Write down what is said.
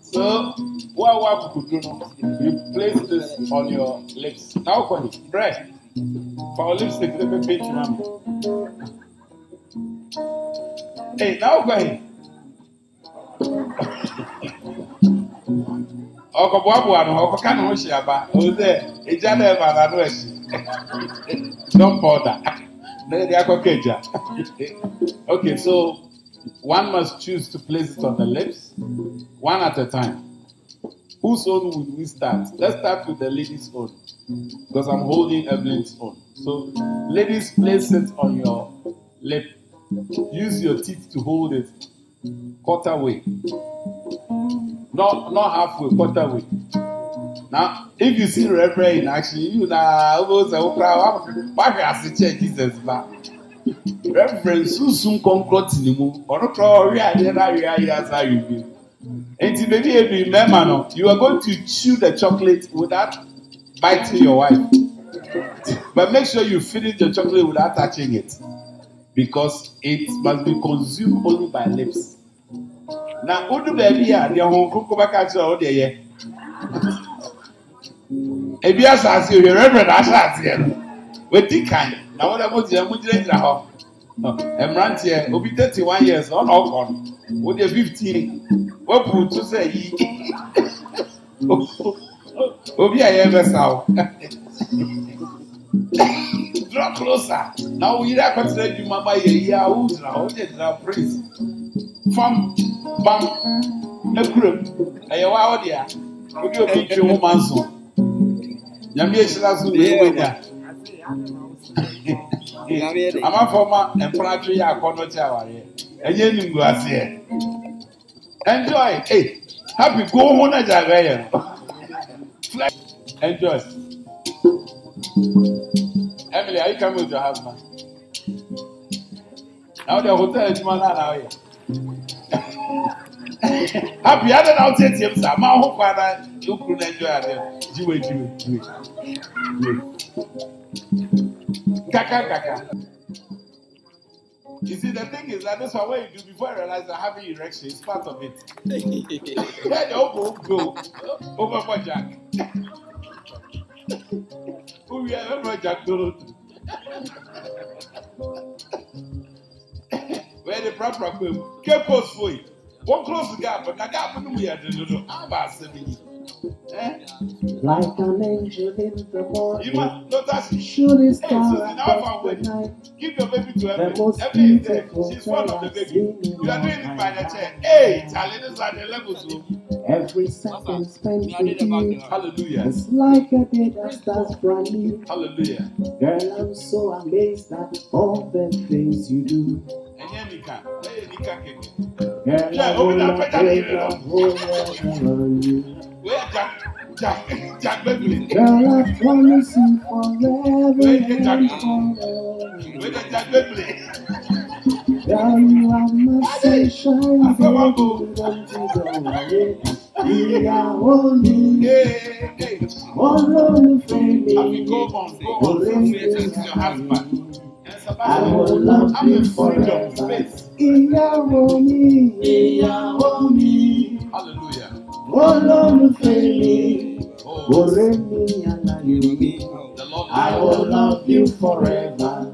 So, what could you know? You place this on your lips. Now, for bread. For lipstick, let me paint you. Hey, now go ahead. Don't bother. Okay, so one must choose to place it on the lips, one at a time. Whose own would we start? Let's start with the lady's own, because I'm holding Evelyn's own. So, ladies, place it on your lip. Use your teeth to hold it quarter way. Not halfway, quarter way. Now, if you see Reverend in action, you know almost a crowd. Why can I Jesus back? Reverend soon come clot in the moon. Or no crowd, we are there. You. And maybe remember, no, you are going to chew the chocolate without biting your wife. But make sure you finish the chocolate without touching it, because it must be consumed only by lips. Now, what do baby are? They are home cook back at all day. If you ask you, Reverend, I shall with the kind. Now, what about the Mudra? I'm ranting here, will be 31 years, not all gone. Would you 15? What would you say? Obi I ever saw. Draw closer. Now we are considered you, Mama. Yeah, who's now? Now, praise. From Bam, a group. I wow, dear. Would you be your woman's son? Yamia Shilas will be with that. I'm a former and Pratry are Conocha. And you go here. Enjoy. Hey, happy go home as I enjoy. Emily, are you coming with your husband? Now the hotel is man now. Happy other outside him, sir. My whole father, you could enjoy it. Do Kaka. You see, the thing is that that's what you do before I realize that having erection is part of it. Yeah, go over for Jack. Who we have ever Jack Donald? Where the proper queen? Keep close for you. One close the gap, but I got we are the how about saying. Like an angel in the morning, you must not surely star at the night. Give your baby to Emily. Emily is there. She's one of the baby. You are doing it by the chair. Hey, Charlie, these are the levels. Every second spent with you, hallelujah, it's like a day that starts brand new. Hallelujah. Girl, I'm so amazed at all the things you do. Girl, I love you. Jack Beverly. Girl, I promise you forever and forever. Jack Beverly. Girl, you are my sunshine, baby, don't you go away. We are only, only family. Go on, your husband. I will love you forever. Hallelujah. Only family. I will love you forever.